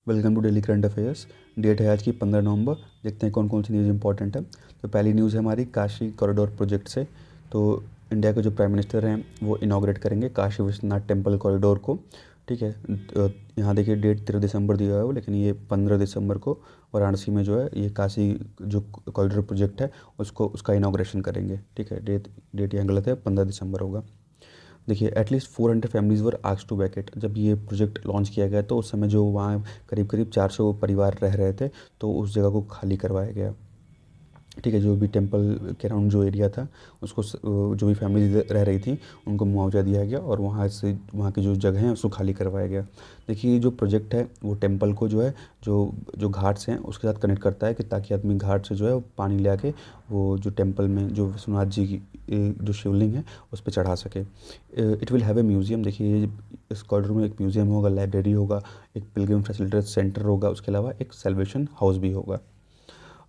Welcome to daily current affairs. Date है आज की 15 नवंबर। देखते हैं कौन कौन सी न्यूज़ इंपॉर्टेंट है। तो पहली न्यूज़ है हमारी काशी कॉरिडोर प्रोजेक्ट से। तो इंडिया के जो प्राइम मिनिस्टर हैं वो इनाग्रेट करेंगे काशी विश्वनाथ टेम्पल कॉरिडोर को। ठीक है। यहाँ देखिए डेट 13 दिसंबर दिया हुआ है, लेकिन ये 15 दिसंबर को वाराणसी में जो है ये काशी जो कॉरिडोर प्रोजेक्ट है उसका इनाग्रेशन करेंगे। ठीक है, डेट डेट यहाँ गलत है, 15 दिसंबर होगा। देखिए at least 400 families were asked to vacate. जब ये प्रोजेक्ट लॉन्च किया गया तो उस समय जो वहाँ करीब करीब 400 परिवार रह रहे थे, तो उस जगह को खाली करवाया गया। ठीक है, जो भी टेम्पल के अराउंड जो एरिया था उसको जो भी फैमिली रह रही थी उनको मुआवजा दिया गया और वहाँ की जो जगह है उसको खाली करवाया गया। देखिए जो प्रोजेक्ट है वो टेम्पल को जो है जो जो घाट्स हैं उसके साथ कनेक्ट करता है कि ताकि आदमी घाट से जो है वो पानी ले आके वो जो टेम्पल में जो विश्वनाथ जी की जो शिवलिंग है उस पर चढ़ा सके। It will have a museum. देखिए इस कॉरिडोर में एक म्यूज़ियम होगा, लाइब्रेरी होगा, एक पिलग्रिम फैसिलिटी सेंटर होगा, उसके अलावा एक सेलिब्रेशन हाउस भी होगा।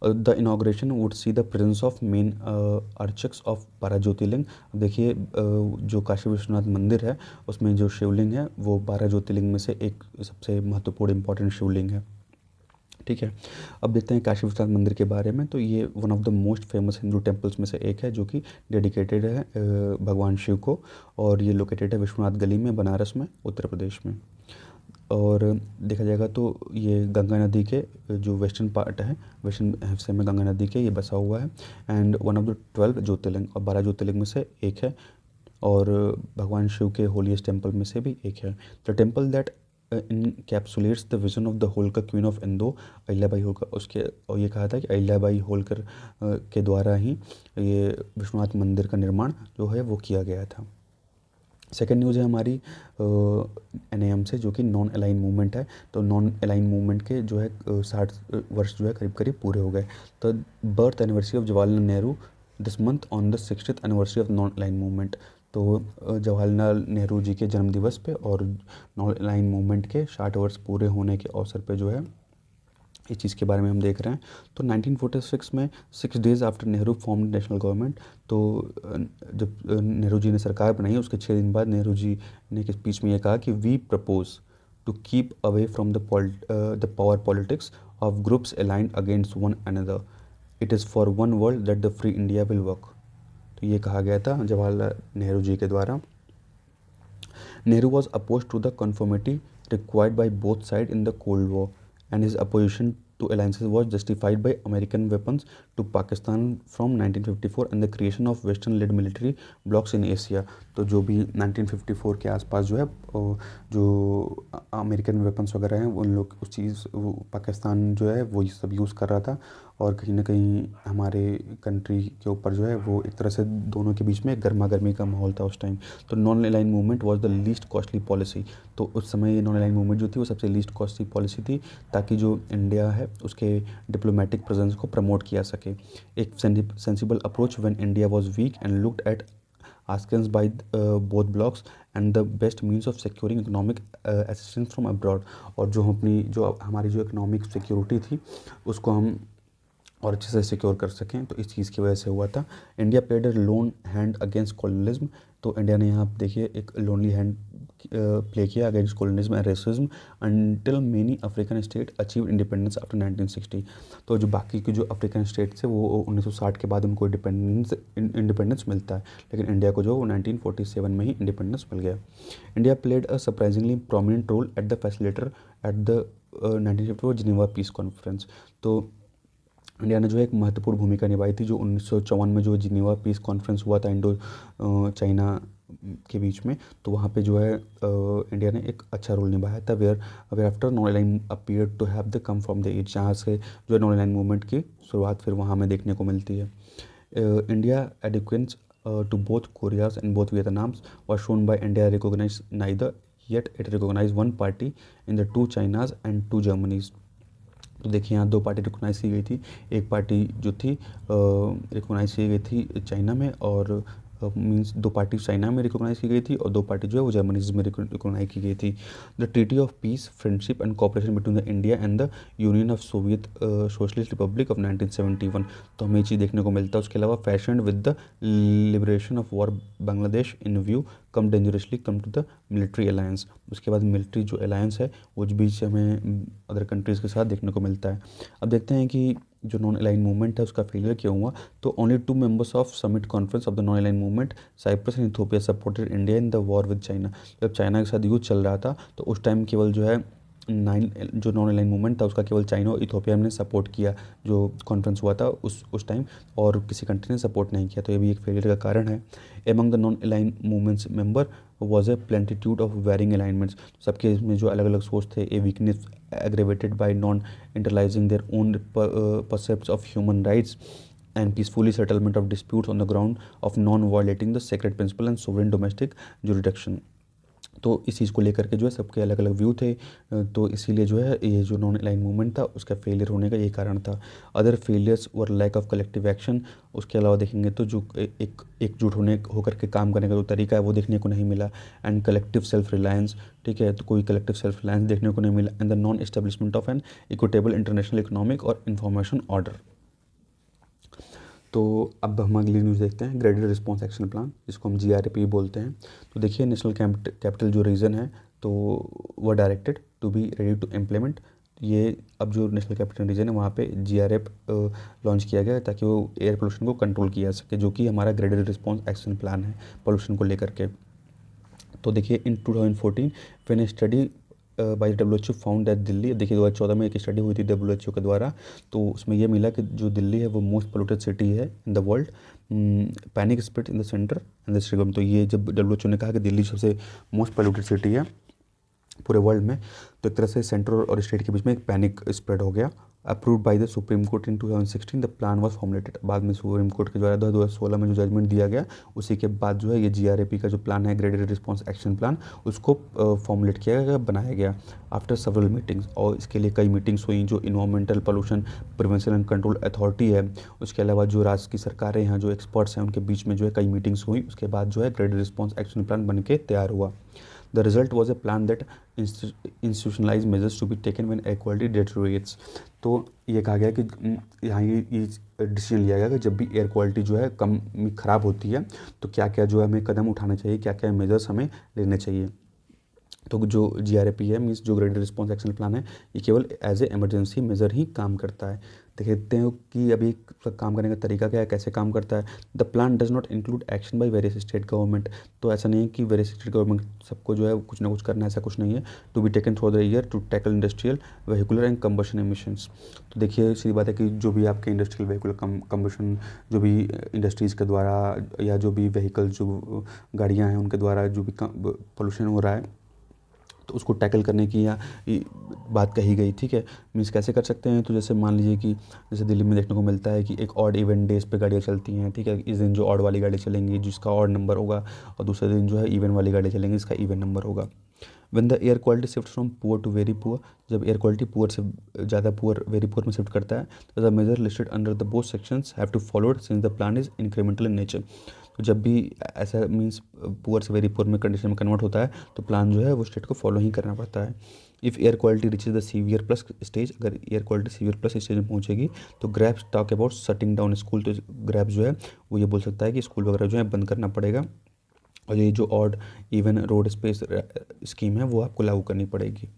The inauguration would see the presence of main archaks of 12 jyotirlinga. अब देखिए जो काशी विश्वनाथ मंदिर है उसमें जो शिवलिंग है वो 12 ज्योतिर्लिंग में से एक सबसे महत्वपूर्ण इंपॉर्टेंट शिवलिंग है। ठीक है। अब देखते हैं काशी विश्वनाथ मंदिर के बारे में। तो ये one of the most famous Hindu temples में से एक है जो कि डेडिकेटेड है भगवान शिव को, और ये लोकेटेड है विश्वनाथ गली में, बनारस में, उत्तर प्रदेश में। और देखा जाएगा तो ये गंगा नदी के जो वेस्टर्न पार्ट है, वेस्टर्न हिस्से में गंगा नदी के ये बसा हुआ है। एंड वन ऑफ द 12 ज्योतिर्लिंग और 12 ज्योतिर्लिंग में से एक है, और भगवान शिव के होलीएस्ट टेम्पल में से भी एक है। The temple that encapsulates the vision of the Holkar queen of Indore, Ahilyabai Holkar. उसके और ये कहा था कि अहिल्याबाई होलकर के द्वारा ही ये विश्वनाथ मंदिर का निर्माण जो है वो किया गया था। सेकेंड न्यूज़ है हमारी NAM से, जो कि नॉन अलाइन मूवमेंट है। तो नॉन अलाइन मूवमेंट के जो है 60 वर्ष जो है करीब करीब पूरे हो गए। तो birth anniversary of Jawaharlal Nehru this month on the 60th anniversary of non align movement. तो जवाहरलाल नेहरू जी के जन्म दिवस पे और नॉन अलाइन मूवमेंट के 60 वर्ष पूरे होने के अवसर पे जो है इस चीज़ के बारे में हम देख रहे हैं। तो 1946 में 6 days after Nehru form national government, तो जब नेहरू जी ने सरकार बनाई उसके 6 दिन बाद नेहरू जी ने एक स्पीच में ये कहा कि we propose to keep away from the power politics of groups aligned against one another. It is for one world that the free India will work. तो ये कहा गया था जवाहरलाल नेहरू जी के द्वारा। Nehru was opposed to the conformity required by both sides in the Cold War, and his opposition to alliances was justified by American weapons to Pakistan from 1954 and the creation of Western-led military blocks in Asia। तो जो भी 1954 के आसपास जो है जो American weapons वगैरह हैं उन लोग उस चीज़ वो पाकिस्तान जो है वो सब यूज़ कर रहा था, और कहीं ना कहीं हमारे कंट्री के ऊपर जो है वो एक तरह से दोनों के बीच में गर्मा गर्मी का माहौल था उस टाइम। तो non align movement was the least costly policy. तो उस समय ये नॉन अलाइन मूवमेंट जो थी वो सबसे लीस्ट कॉस्टली पॉलिसी थी, ताकि जो इंडिया है उसके डिप्लोमेटिक प्रेजेंस को प्रमोट किया सके। एक sensible approach when India was weak and looked at askance by both blocks and the best means of securing economic assistance from abroad। और जो हम अपनी जो हमारी जो इकोनॉमिक सिक्योरिटी थी उसको हम और अच्छे से सिक्योर कर सकें, तो इस चीज़ की वजह से हुआ था। इंडिया प्लेड अ लोन हैंड अगेंस्ट कॉलोनिज्म। तो इंडिया ने यहाँ देखिए एक लोनली हैंड प्ले किया against colonialism and racism until many African state achieve independence after 1960। तो जो बाकी के जो अफ्रीकन स्टेट थे वो 1960 के बाद उनको इंडिपेंडेंस मिलता है, लेकिन इंडिया को जो 1947 में ही इंडिपेंडेंस मिल गया। India played a surprisingly prominent role at the facilitator at the 1954 Geneva peace conference. तो इंडिया ने जो है एक महत्वपूर्ण भूमिका निभाई थी जो 1954 में जो जिनेवा पीस कॉन्फ्रेंस हुआ था इंडो चाइना के बीच में। तो वहाँ पे जो है इंडिया ने एक अच्छा रोल निभाया था। Where after non align appear to have the come from the east, जहाँ से जो है नॉन अलाइन मूवमेंट की शुरुआत फिर वहाँ में देखने को मिलती है। India adherence to both Koreas and both Vietnams was shown by India recognized neither, yet it recognized one party in the two Chinas and two Germanys। तो देखिए यहाँ दो पार्टी रिकोगनाइज की गई थी। एक पार्टी जो थी रिकोगनाइज की गई थी चाइना में, और मींस 2 पार्टी चाइना में रिकॉग्नाइज की गई थी और 2 पार्टी जो है वो जर्मनी में रिकॉग्नाइज की गई थी। The treaty of peace, friendship and cooperation between the India and the union of Soviet socialist Republic of 1971, तो हमें ये चीज़ देखने को मिलता है। उसके अलावा fashion with the liberation of war Bangladesh in view come dangerously come to the military alliance. उसके बाद मिलिट्री जो अलायंस है वो बीच हमें अदर कंट्रीज़ के साथ देखने को मिलता है। अब देखते हैं कि जो नॉन अलाइन मूवमेंट है उसका फेलियर क्यों हुआ। तो only 2 members of summit conference of the non align movement, Cyprus and Ethiopia, supported India in the war with China. जब चाइना के साथ युद्ध चल रहा था तो उस टाइम केवल जो है 9 जो नॉन अलाइन मूवमेंट था उसका केवल चाइना और इथियोपिया ने सपोर्ट किया जो कॉन्फ्रेंस हुआ था उस टाइम, और किसी कंट्री ने सपोर्ट नहीं किया, तो ये भी एक फेलियर का कारण है। Among the non aligned movements member was a plenitude of varying alignments, सबके इसमें जो अलग अलग सोच थे। A weakness aggravated by non-internalizing their own percepts of human rights and peacefully settlement of disputes on the ground of non-violating the sacred principle and sovereign domestic jurisdiction। तो इस चीज़ को लेकर के जो है सबके अलग अलग व्यू थे, तो इसीलिए जो है ये जो नॉन अलाइन मूवमेंट था उसका फेलियर होने का ये कारण था। Other failures were lack of collective action. उसके अलावा देखेंगे तो जो एक एकजुट होकर के काम करने का जो तरीका है वो देखने को नहीं मिला। एंड कलेक्टिव सेल्फ रिलायंस, ठीक है, तो कोई कलेक्टिव सेल्फ रिलायंस देखने को नहीं मिला। And the non establishment of an equitable international economic और इंफॉर्मेशन ऑर्डर। तो अब हम अगली न्यूज़ देखते हैं, ग्रेडेड रिस्पॉन्स एक्शन प्लान, जिसको हम GRAP बोलते हैं। तो देखिए नेशनल कैपिटल जो रीजन है तो वह directed to be ready to implement. ये अब जो नेशनल कैपिटल रीजन है वहाँ पे GRAP लॉन्च किया गया है ताकि वो एयर पोल्यूशन को कंट्रोल किया जा सके, जो कि हमारा ग्रेडेड रिस्पॉन्स एक्शन प्लान है पोल्यूशन को लेकर के। तो देखिए इन 2014 when study by WHO found that Delhi, देखिए 2014 में एक स्टडी हुई थी WHO के द्वारा, तो उसमें यह मिला कि जो दिल्ली है वो मोस्ट पोल्यूटेड सिटी है in the world. Panic spread in the centre and the state. तो ये जब WHO ने कहा कि दिल्ली सबसे मोस्ट पोल्यूटेड सिटी है पूरे वर्ल्ड में, तो एक तरह से सेंटर और स्टेट के बीच में एक पैनिक स्प्रेड हो गया। Approved by the supreme court in 2016 the plan was formulated. बाद में सुप्रीम कोर्ट के द्वारा 2016 में जो जजमेंट दिया गया उसी के बाद जो है ये GRAP का जो प्लान है ग्रेडेड रिस्पॉन्स एक्शन प्लान उसको फॉर्मुलेट किया गया, बनाया गया आफ्टर सेवरल मीटिंग्स। और इसके लिए कई मीटिंग्स हुई। जो environmental pollution prevention and control authority है, उसके अलावा जो राज्य की सरकारें हैं, जो एक्सपर्ट्स हैं, उनके बीच में जो है कई मीटिंग्स हुई। उसके बाद जो है ग्रेडेड रिस्पॉन्स एक्शन प्लान बन के तैयार हुआ। The result was a plan that institutionalized measures to be taken when air quality deteriorates। तो ये कहा गया कि यहाँ ये डिसीजन लिया गया कि जब भी एयर क्वालिटी जो है कम ख़राब होती है तो क्या क्या जो है हमें कदम उठाने चाहिए, क्या क्या मेजर्स हमें लेने चाहिए। तो जो GRAP है मीन्स जो ग्रेडेड रिस्पॉन्स एक्शन प्लान है ये केवल एज ए इमरजेंसी मेजर ही काम करता है। देखते हैं कि अभी काम करने का तरीका क्या है, कैसे काम करता है। The plan does not include action by various state government. तो ऐसा नहीं है कि वेरियस स्टेट गवर्नमेंट सबको जो है कुछ ना कुछ करना है, ऐसा कुछ नहीं है। To be taken through the year to tackle industrial vehicular and combustion emissions. तो देखिए सीधी बात है कि जो भी आपके इंडस्ट्रियल वेहिकुलर कंबशन, जो भी इंडस्ट्रीज़ के द्वारा या जो भी व्हीकल जो गाड़ियाँ हैं उनके द्वारा जो भी पोल्यूशन हो रहा है तो उसको टैकल करने की या बात कही गई, ठीक है। मीन्स कैसे कर सकते हैं, तो जैसे मान लीजिए कि जैसे दिल्ली में देखने को मिलता है कि एक ऑड इवेंट डेज पे गाड़ियाँ चलती हैं, ठीक है। इस दिन जो ऑड वाली गाड़ी चलेंगी जिसका ऑड नंबर होगा, और दूसरे दिन जो है इवन वाली गाड़ी चलेंगी जिसका इवन नंबर होगा। When the air quality shift from poor to very poor, जब एयर क्वालिटी पुअर से ज़्यादा पुअर वेरी पुअर में शिफ्ट करता है तो the major listed under the both sections have to followed since the plan is incremental in nature. तो जब भी ऐसा मीन्स पुअर से वेरी पुअर में कंडीशन में कन्वर्ट होता है तो प्लान जो है वो स्टेट को फॉलो ही करना पड़ता है। If air quality reaches the severe plus stage, अगर air quality severe plus stage में पहुंचेगी तो GRAP's talk about shutting down school. तो ग्रैब जो है वो ये बोल सकता है कि स्कूल वगैरह जो है बंद करना पड़ेगा, और ये जो odd even road space scheme है वो आपको लागू करनी पड़ेगी।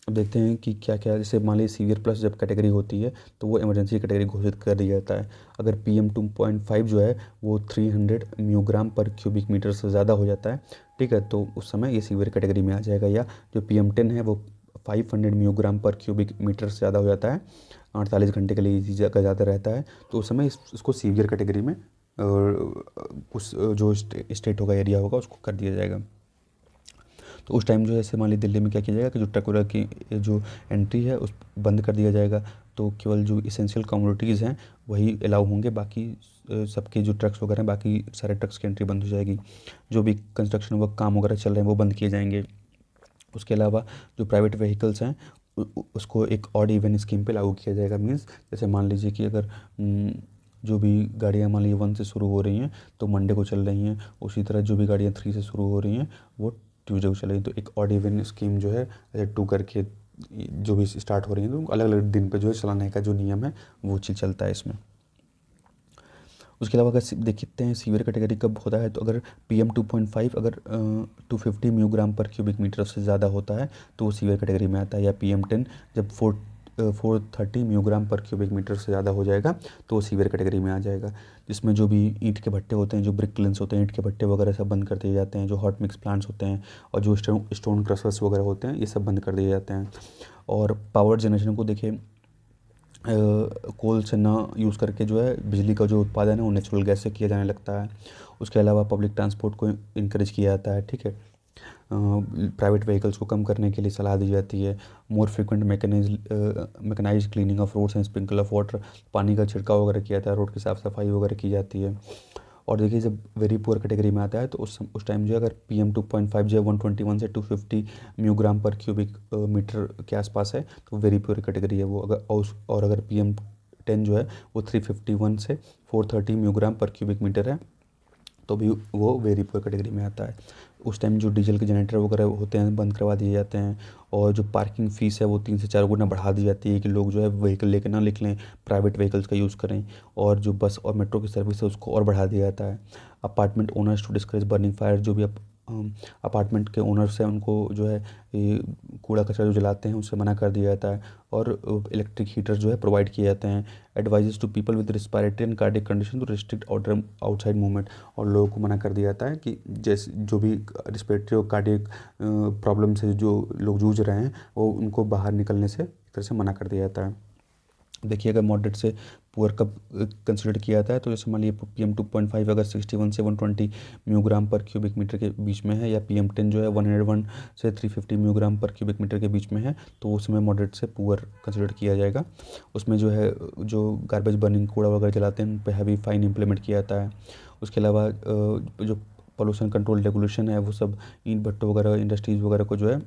अब देखते हैं कि क्या क्या, जैसे मान लीजिए सीवियर प्लस जब कैटेगरी होती है तो वो इमरजेंसी कैटेगरी घोषित कर दिया जाता है। अगर PM2.5 जो है वो 300 म्यूग्राम पर क्यूबिक मीटर से ज़्यादा हो जाता है, ठीक है, तो उस समय ये सीवियर कैटेगरी में आ जाएगा। या जो PM10 है वो 500 म्यूग्राम पर क्यूबिक मीटर से ज़्यादा हो जाता है, 48 घंटे के लिए इसी जगह ज़्यादा रहता है, तो उस समय इसको सीवियर कैटेगरी में उस जो स्टेट होगा, एरिया होगा, उसको कर दिया जाएगा। तो उस टाइम जो है जैसे मान लीजिए दिल्ली में क्या किया जाएगा कि जो ट्रक वगैरह की जो एंट्री है उस बंद कर दिया जाएगा। तो केवल जो इसेंशियल कमोडिटीज़ हैं वही अलाउ होंगे, बाकी सबके जो ट्रक्स वगैरह हैं बाकी सारे ट्रक्स की एंट्री बंद हो जाएगी। जो भी कंस्ट्रक्शन वर्क काम वगैरह चल रहे हैं वो बंद किए जाएंगे। उसके अलावा जो प्राइवेट व्हीकल्स हैं उसको एक ऑड इवन स्कीम पे लागू किया जाएगा। मीन्स जैसे मान लीजिए कि अगर जो भी गाड़ियाँ मान लीजिए 1 से शुरू हो रही हैं तो मंडे को चल रही हैं, उसी तरह जो भी गाड़ियाँ 3 से शुरू हो रही हैं वो ट्यूसडे को चल रही हैं। तो एक ऑड इवन स्कीम जो है ऐसे 2 करके जो भी स्टार्ट हो रही हैं तो अलग अलग दिन पे जो है चलाने का जो नियम है वो चीज़ चलता है इसमें। उसके अलावा अगर देखते हैं सीवियर कैटेगरी कब होता है, तो अगर PM2.5 अगर 250 म्यूग्राम पर क्यूबिक मीटर से ज़्यादा होता है तो वो सीवियर कैटेगरी में आता है, या PM10 जब 430 म्यूग्राम पर क्यूबिक मीटर से ज़्यादा हो जाएगा तो वो सीवियर कैटेगरी में आ जाएगा। जिसमें जो भी ईंट के भट्टे होते हैं, जो ब्रिक किल्न्स होते हैं, ईंट के भट्टे वगैरह सब बंद कर दिए जाते हैं, जो हॉट मिक्स प्लांट्स होते हैं और जो स्टोन क्रशर्स वगैरह होते हैं ये सब बंद कर दिए जाते हैं। और पावर जनरेशन को देखिए, कोल से ना यूज़ करके जो है बिजली का जो उत्पादन है वो नेचुरल गैस से किया जाने लगता है। उसके अलावा पब्लिक ट्रांसपोर्ट को इनकरेज किया जाता है, ठीक है। प्राइवेट व्हीकल्स को कम करने के लिए सलाह दी जाती है। More frequent mechanized cleaning of roads and sprinkle of water, पानी का छिड़काव वगैरह किया जाता है, रोड की साफ़ सफाई वगैरह की जाती है। और देखिए जब वेरी पुअर कैटेगरी में आता है तो उस टाइम जो है अगर PM2.5 जो है 121 से 250 म्यूग्राम पर क्यूबिक मीटर के आसपास है तो वेरी पुअर कैटेगरी है वो। और अगर PM10 जो है वो 351 से 430 म्यूग्राम पर क्यूबिक मीटर है तो भी वो वेरी पुअर कैटेगरी में आता है। उस टाइम जो डीजल के जनरेटर वगैरह होते हैं बंद करवा दिए जाते हैं, और जो पार्किंग फ़ीस है वो 3 से 4 गुना बढ़ा दी जाती है कि लोग जो है व्हीकल लेके ना निकलें, प्राइवेट व्हीकल्स का यूज़ करें। और जो बस और मेट्रो की सर्विस है उसको और बढ़ा दिया जाता है। Apartment owners to discourage burning fire, जो भी अपार्टमेंट के ओनर्स हैं उनको जो है ये कूड़ा कचरा जो जलाते हैं उससे मना कर दिया जाता है। और इलेक्ट्रिक हीटर जो है प्रोवाइड किए जाते हैं। Advises to people with respiratory and cardiac condition to restrict outside movement, और लोगों को मना कर दिया जाता है कि जैसे जो भी रिस्पिरेटरी और कार्डियक प्रॉब्लम से जो लोग जूझ रहे हैं वो उनको बाहर निकलने से एक तरह से मना कर दिया जाता है। देखिए अगर मॉडरेट से पुअर कब कंसिडर किया जाता है, तो जैसे मान लीजिए PM2.5 अगर 61 से 120 म्यूग्राम पर क्यूबिक मीटर के बीच में है, या PM10 जो है 101 से 350 म्यूग्राम पर क्यूबिक मीटर के बीच में है तो उसमें मॉडरेट से पुअर कंसिडर किया जाएगा। उसमें जो है जो गार्बेज बर्निंग कूड़ा वगैरह जलाते हैं उन पर हैवी फाइन इंप्लीमेंट किया जाता है। उसके अलावा जो पोल्यूशन कंट्रोल रेगुलेशन है वो सब ईंट भट्टों वगैरह इंडस्ट्रीज़ वगैरह को जो है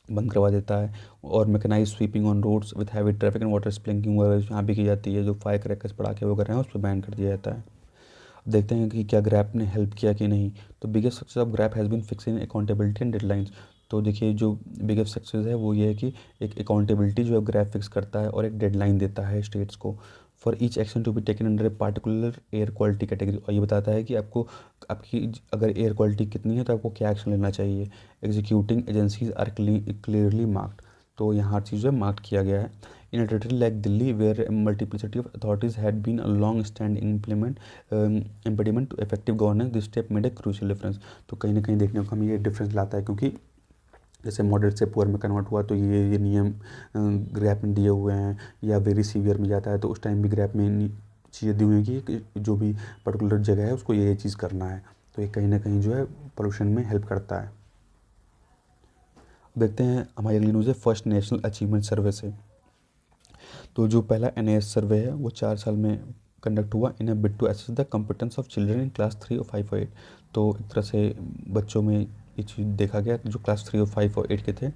बंद करवा देता है। और mechanize sweeping on roads with heavy traffic and water sprinkling वगैरह यहाँ भी की जाती है। जो फायर क्रैकर्स पटाखे वगैरह हैं उस पर बैन कर दिया जाता है। अब देखते हैं कि क्या ग्रैप ने हेल्प किया कि नहीं। तो biggest success of GRAP has been fixing accountability and deadlines. तो देखिए जो बिगेस्ट सक्सेस है वो ये है कि एक अकाउंटेबिलिटी जो है ग्रैप फिक्स करता है और एक डेडलाइन देता है स्टेट्स को for each action to be taken under a particular air quality category. और ये बताता है कि आपको आपकी अगर एयर क्वालिटी कितनी है तो आपको क्या एक्शन लेना चाहिए। Executing agencies are clearly marked, तो यहाँ हर चीज़ जो है मार्क किया गया है। In a territory like Delhi where multiplicity of authorities had been a long standing impediment to effective governance, this step made a crucial difference. तो कहीं ना कहीं देखने को हमें ये डिफरेंस लाता है, क्योंकि जैसे मॉडरेट से पुअर में कन्वर्ट हुआ तो ये नियम ग्रैप में दिए हुए हैं, या वेरी सीवियर में जाता है तो उस टाइम भी ग्रैप में चीज़ें दी हुई हैं कि जो भी पर्टिकुलर जगह है उसको ये चीज़ करना है। तो ये कहीं ना कहीं जो है पोल्यूशन में हेल्प करता है। देखते हैं हमारी अगली न्यूज़ है फर्स्ट नेशनल अचीवमेंट सर्वे से। तो जो पहला NAS सर्वे है वो 4 साल में कंडक्ट हुआ in a bid to assess the competence of children in class 3 और 5 और 8। तो एक तरह से बच्चों में ये चीज़ देखा गया जो क्लास 3 और 5 और 8 के थे।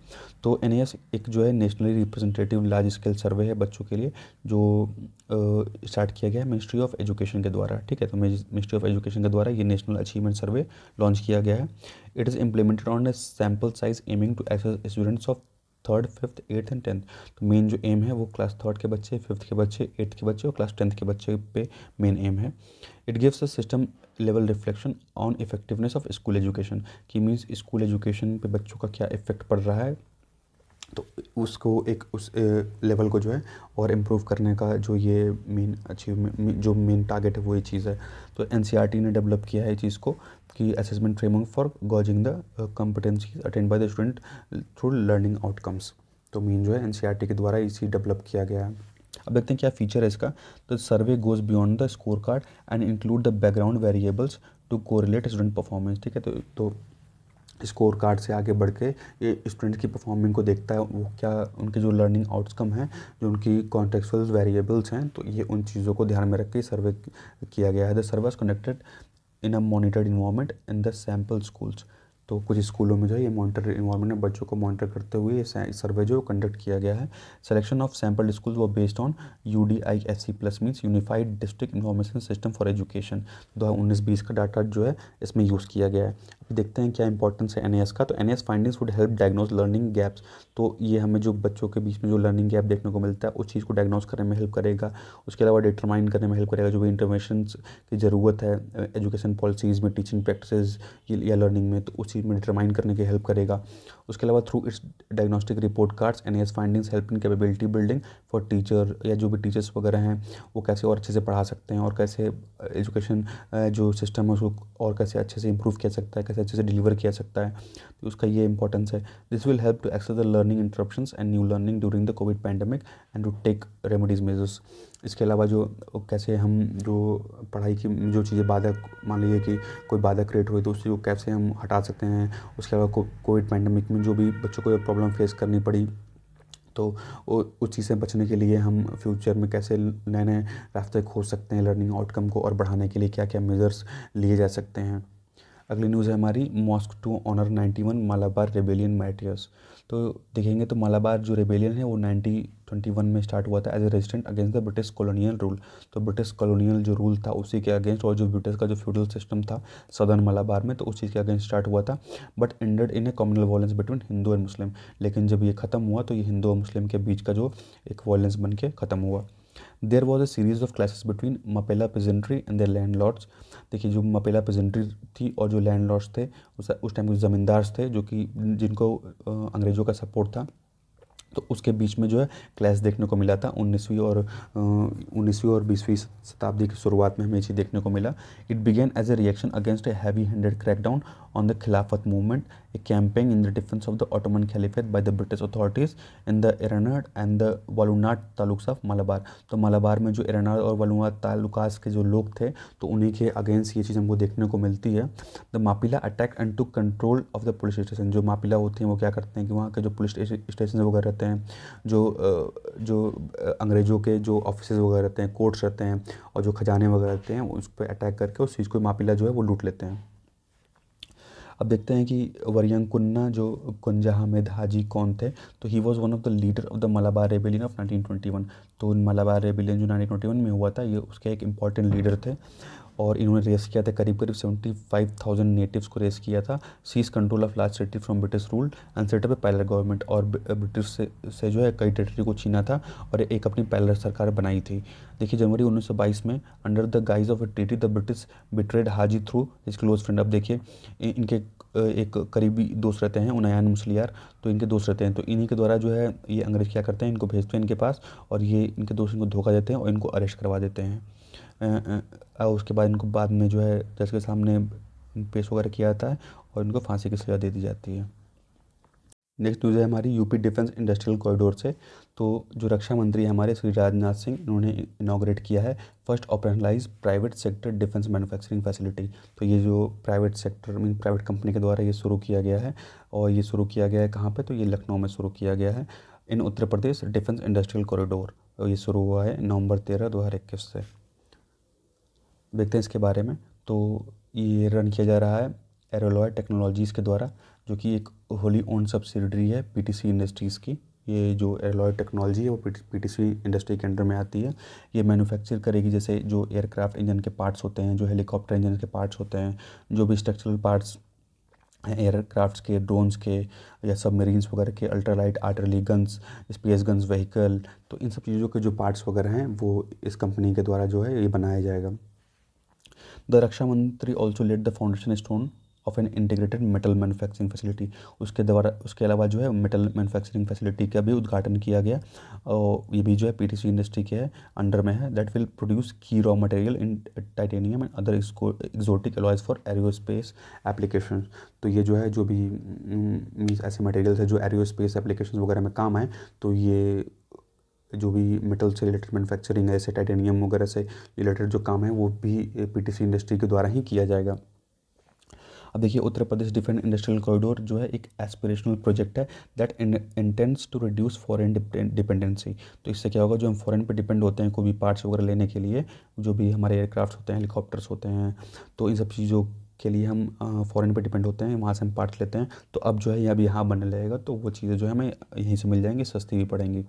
तो NAS एक जो है नेशनली रिप्रेजेंटेटिव लार्ज स्केल सर्वे है बच्चों के लिए, जो स्टार्ट किया गया है मिनिस्ट्री ऑफ एजुकेशन के द्वारा, ठीक है। तो मिनिस्ट्री ऑफ एजुकेशन के द्वारा ये नेशनल अचीवमेंट सर्वे लॉन्च किया गया है। It is implemented on a sample size aiming to assess students of 3rd, 5th, 8th and 10th। तो मेन जो एम है वो क्लास 3rd के बच्चे, 5th के बच्चे, 8th के बच्चे और क्लास 10th के बच्चे पे मेन एम है। It gives a system level reflection on effectiveness of school education, कि मीन्स स्कूल एजुकेशन पे बच्चों का क्या इफेक्ट पड़ रहा है, तो उसको एक उस लेवल को जो है और इम्प्रूव करने का जो ये मेन अचीवमेंट जो मेन टारगेट है वो ये चीज़ है। तो NCERT ने डेवलप किया है इस चीज़ को कि assessment framework for gauging the competencies attend by the student through learning outcomes. तो मेन जो है NCERT के द्वारा इसी डेवलप किया गया है। अब देखते हैं क्या फीचर है इसका। तो survey goes beyond the score card and include the background variables to correlate student performance, ठीक है। तो स्कोर कार्ड से आगे बढ़ के ये स्टूडेंट की परफॉर्मिंग को देखता है, वो क्या उनके जो लर्निंग आउटकम हैं, जो उनकी कॉन्टेक्चुअल वेरिएबल्स हैं, तो ये उन चीज़ों को ध्यान में रख के सर्वे किया गया है। The survey was conducted in a monitored environment in the sample schools. तो कुछ स्कूलों में जो है ये मॉनिटर इन्वायरमेंट में बच्चों को मॉनिटर करते हुए ये सर्वे जो कंडक्ट किया गया है। सिलेक्शन ऑफ सैम्पल स्कूल्स वो based on UDISC plus means unified district information system for education. 2019-20 का डाटा जो है इसमें यूज़ किया गया है। अभी देखते हैं क्या इंपॉर्टेंस है NAS का। तो NAS findings would help diagnose learning gaps. तो ये हमें जो बच्चों के बीच में जो लर्निंग गैप देखने को मिलता है उस चीज़ को डायग्नोज करने में हेल्प करेगा। उसके अलावा डिटरमाइन करने में हेल्प करेगा जो भी इंटरवेंशन की ज़रूरत है एजुकेशन पॉलिसीज़ में, टीचिंग प्रैक्टिसेस या लर्निंग में, तो उस चीज़ में डिटरमाइन करने की हेल्प करेगा। उसके अलावा through it's diagnostic report cards NAS findings help in capability building for teacher या जो भी टीचर्स वगैरह हैं वो कैसे और अच्छे से पढ़ा सकते हैं और कैसे एजुकेशन जो सिस्टम है उसको और कैसे अच्छे से इंप्रूव किया सकता है, कैसे अच्छे से डिलीवर किया सकता है। तो उसका ये इंपॉर्टेंस है। This will help to access the learning interruptions and new learning during the COVID pandemic and to take remedies measures. इसके अलावा जो कैसे हम जो पढ़ाई की जो चीज़ें बाधक, मान लीजिए कि कोई बाधा क्रिएट हुई तो उस चीज़ को कैसे हम हटा सकते हैं। उसके अलावा कोविड पैंडेमिक में जो भी बच्चों को प्रॉब्लम फेस करनी पड़ी तो उस चीज़ से बचने के लिए हम फ्यूचर में कैसे नए नए रास्ते खोज सकते हैं लर्निंग आउटकम को और बढ़ाने के लिए क्या क्या मेजर्स लिए जा सकते हैं। अगली न्यूज़ है हमारी mosque to honour 91 Malabar rebellion martyrs. तो देखेंगे तो मालाबार जो रेबेलियन है वो 1921 में स्टार्ट हुआ था as a resistant against the British colonial rule. तो ब्रिटिश कॉलोनियल जो रूल था उसी के अगेंस्ट और जो ब्रिटिश का जो फ्यूडल सिस्टम था सदर्न मालाबार में तो उस चीज़ के अगेंस्ट स्टार्ट हुआ था। But ended in a communal violence between Hindu and Muslim. लेकिन जब ये ख़त्म हुआ तो ये हिंदू और मुस्लिम के बीच का जो एक वॉयलेंस बन के ख़त्म हुआ। There was a series of clashes between Mappila peasantry and their landlords. देखिए जो मपेला पेजेंट्री थी और जो लैंडलॉर्ड्स थे उस टाइम कुछ ज़मींदार थे जो कि जिनको अंग्रेज़ों का सपोर्ट था। तो उसके बीच में जो है क्लैश देखने को मिला था 19वीं और 20वीं शताब्दी की शुरुआत में हमें ये चीज़ देखने को मिला। It began as a reaction against a heavy handed crackdown on the Khilafat movement, a campaign in the defence of the Ottoman caliphate by the British authorities in the Eranad and the Valluvanad taluks of Malabar. तो मलाबार में जो एरनाड और वालुनाड तालुकास के जो लोग थे तो उन्हीं के अगेंस्ट ये चीज़ हमको देखने को मिलती है। The Mappila attack and took control of the police station. जो मापिला होती हैं वो क्या करते हैं कि वहाँ के जो पुलिस स्टेशन वगैरह रहते हैं, जो अंग्रेज़ों के जो ऑफिसेज वगैरह रहते हैं, कोर्ट्स रहते हैं और जो खजाने वगैरह रहते हैं उस पर अटैक करके उस चीज़ को मापिला जो है वो लूट लेते हैं। अब देखते हैं कि वरियंकुन्ना जो कुंजाहा में हाजी कौन थे। तो he was one of the leader of the Malabar rebellion of 1921। तो मलाबार रेबेलियन जो 1921 में हुआ था ये उसके एक इम्पॉर्टेंट लीडर थे और इन्होंने रेस किया था करीब करीब 75,000 नेटिव्स को रेस किया था। Seize control of large territory from British rule and set up a parallel government. और ब्रिटिश से जो है कई टेरिटरी को छीना था और एक अपनी पैरेलल सरकार बनाई थी। देखिए जनवरी 1922 में under the guys of A treaty the British betrayed Haji through his close friend. अब देखिए इनके एक करीबी दोस्त रहते हैं उनयान मुसलियार। तो इनके दोस्त रहते हैं तो इन्हीं के द्वारा जो है ये अंग्रेज़ क्या करते हैं इनको भेजते हैं इनके पास और ये इनके दोस्त इनको धोखा देते हैं और इनको अरेस्ट करवा देते हैं। उसके बाद इनको बाद में जो है जज के सामने पेश वगैरह किया जाता है और इनको फांसी की सज़ा दे दी जाती है। नेक्स्ट न्यूज़ है हमारी यूपी डिफेंस इंडस्ट्रियल कॉरिडोर से। तो जो रक्षा मंत्री हमारे श्री राजनाथ सिंह इन्होंने इनाग्रेट किया है first operationalise private sector defence manufacturing facility. तो ये जो private sector mean private company के द्वारा ये शुरू किया गया है और ये शुरू किया गया है कहाँ पे, तो ये लखनऊ में शुरू किया गया है इन उत्तर प्रदेश डिफेंस इंडस्ट्रियल कॉरिडोर। और ये शुरू हुआ है नवंबर 13, 2021 से। देखते हैं इसके बारे में। तो ये रन किया जा रहा है एरोलॉय टेक्नोलॉजीज़ के द्वारा जो कि एक होली ओन सब्सिडरी है पीटीसी इंडस्ट्रीज़ की। ये जो एरोलॉय टेक्नोलॉजी है वो पीटीसी इंडस्ट्री के अंडर में आती है। ये मैन्युफैक्चर करेगी जैसे जो एयरक्राफ्ट इंजन के पार्ट्स होते हैं, जो हेलीकॉप्टर इंजन के पार्ट्स होते हैं, जो भी स्ट्रक्चरल पार्ट्स एयरक्राफ्ट्स के, ड्रोन्स के या सबमरीन्स वगैरह के, ultralight artillery guns, space guns, vehicle, तो इन सब चीज़ों के जो पार्ट्स वगैरह हैं वो इस कंपनी के द्वारा जो है ये बनाया जाएगा। The Raksha Mantri also laid the foundation stone of an integrated metal manufacturing facility. उसके अलावा जो है मेटल मैन्युफैक्चरिंग फैसिलिटी का भी उद्घाटन किया गया और ये भी जो है पीटीसी इंडस्ट्री के है अंडर में है। दैट विल प्रोड्यूस की raw material in titanium and other exotic alloys for aerospace application. तो ये जो है जो भी मीन्स ऐसे मटेरियल्स है जो एरोस्पेस एप्लीकेशन वगैरह में काम आए तो ये जो भी मेटल से रिलेटेड मैन्युफैक्चरिंग है जैसे टाइटेनियम वगैरह से रिलेटेड जो काम है वो भी पीटीसी इंडस्ट्री के द्वारा ही किया जाएगा। अब देखिए Uttar Pradesh defence industrial corridor जो है एक एस्पिरेशनल प्रोजेक्ट है that intends to reduce foreign dependency. तो इससे क्या होगा, जो हम फॉरेन पे डिपेंड होते हैं कोई भी पार्ट्स वगैरह लेने के लिए, जो भी हमारे एयरक्राफ्ट होते हैं, हेलीकॉप्टर्स होते हैं, तो इन सब चीज़ों के लिए हम फ़ॉरेन पे डिपेंड होते हैं, वहाँ से हम पार्ट्स लेते हैं, तो अब जो है ये अब यहाँ बनने लगेगा, तो वो चीज़ें जो है हमें यहीं से मिल जाएंगी, सस्ती भी पड़ेंगी।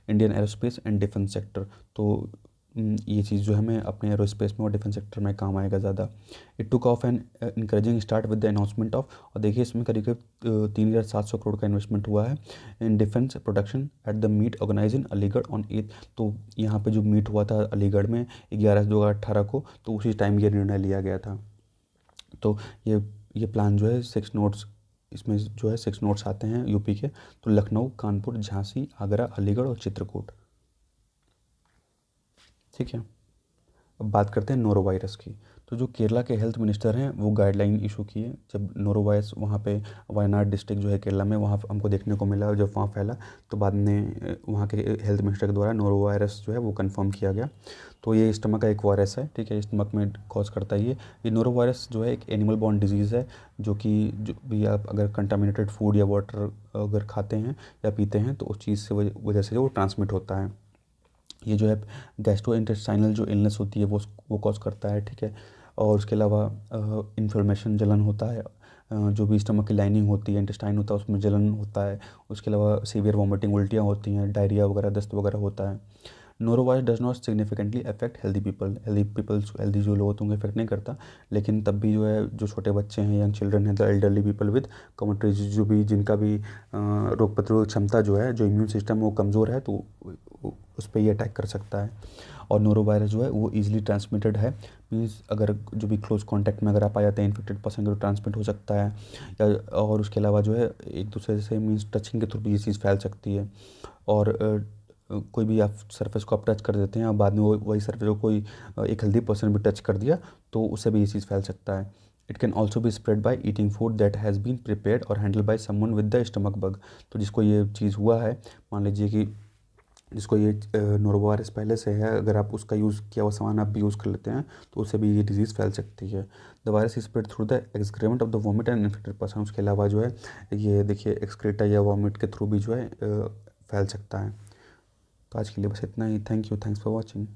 Indian aerospace and defence sector, तो ये चीज़ जो है हमें अपने एरोस्पेस में और डिफेंस सेक्टर में काम आएगा ज़्यादा। It took off an encouraging start with the announcement of, और देखिए इसमें करीब करीब 3700 करोड़ का इन्वेस्टमेंट हुआ है in defence production at the meet organise in Aligarh on 8। तो यहाँ पे जो मीट हुआ था अलीगढ़ में 11/2018 को, तो उसी टाइम ये निर्णय लिया गया था। तो ये प्लान जो है 6 नोड्स, इसमें जो है 6 नोड्स आते हैं यूपी के, तो लखनऊ, कानपुर, झांसी, आगरा, अलीगढ़ और चित्रकूट। ठीक है, अब बात करते हैं नोरो वायरस की। तो जो केरला के हेल्थ मिनिस्टर हैं वो गाइडलाइन इशू किए, जब नोरो वायरस वहाँ पे वायनाड डिस्ट्रिक्ट जो है केरला में, वहाँ हमको देखने को मिला, जब वहाँ फैला तो बाद में वहाँ के हेल्थ मिनिस्टर के द्वारा नोरो वायरस जो है वो कंफर्म किया गया। तो ये स्टमक का एक वायरस है, ठीक है, स्टमक में कॉज करता है ये नोरो वायरस जो है एक एनिमल बॉर्न डिजीज़ है, जो भी आप अगर कंटामिनेटेड फूड या वाटर अगर खाते हैं या पीते हैं तो उस चीज़ से वजह से वो ट्रांसमिट होता है। ये जो है गैस्ट्रोइंटेस्टाइनल जो इलनेस होती है वो कॉज करता है, ठीक है। और उसके अलावा इन्फ्लेमेशन, जलन होता है, जो भी स्टमक की लाइनिंग होती है, इंटेस्टाइन होता है, उसमें जलन होता है। उसके अलावा सीवियर वॉमिटिंग, उल्टियाँ होती हैं, डायरिया वगैरह, दस्त वगैरह होता है। Norovirus does not significantly affect healthy जो लोग होते हैं उनको इफेक्ट नहीं करता, लेकिन तब भी जो है जो छोटे बच्चे हैं, यंग चिल्ड्रन हैं, द एल्डरली पीपल विद कॉमोट्रीज, जो भी जिनका भी रोग प्रतिरोधक क्षमता जो है, जो इम्यून सिस्टम वो कमज़ोर है, तो उस पर ये अटैक कर सकता है। और नोरोवायरस जो है वो ईजिली ट्रांसमिटेड है, मीन्स अगर जो भी क्लोज कॉन्टैक्ट में अगर आप आ जाते हैं इन्फेक्टेड पर्सन को, ट्रांसमिट हो सकता है। या और उसके अलावा जो है एक दूसरे से मीन्स टचिंग के थ्रू भी ये चीज़ फैल सकती है। और कोई भी आप सरफेस को आप टच कर देते हैं और बाद में वही सरफेस को कोई एक हेल्दी पर्सन भी टच कर दिया तो उससे भी ये चीज़ फैल सकता है। It can also be spread by eating food that has been prepared और handle by someone with the stomach bug. तो जिसको ये चीज़ हुआ है, मान लीजिए कि जिसको ये नोरोवायरस पहले से है, अगर आप उसका यूज़ किया हुआ सामान आप भी यूज़ कर लेते हैं तो उससे भी ये डिजीज़ फैल सकती है। The virus spread through the excrement of the vomit and infected person. उसके अलावा जो है ये देखिए एक्सक्रीटा या वॉमिट के थ्रू भी जो है फैल सकता है। तो आज के लिए बस इतना ही। Thank you, thanks for watching.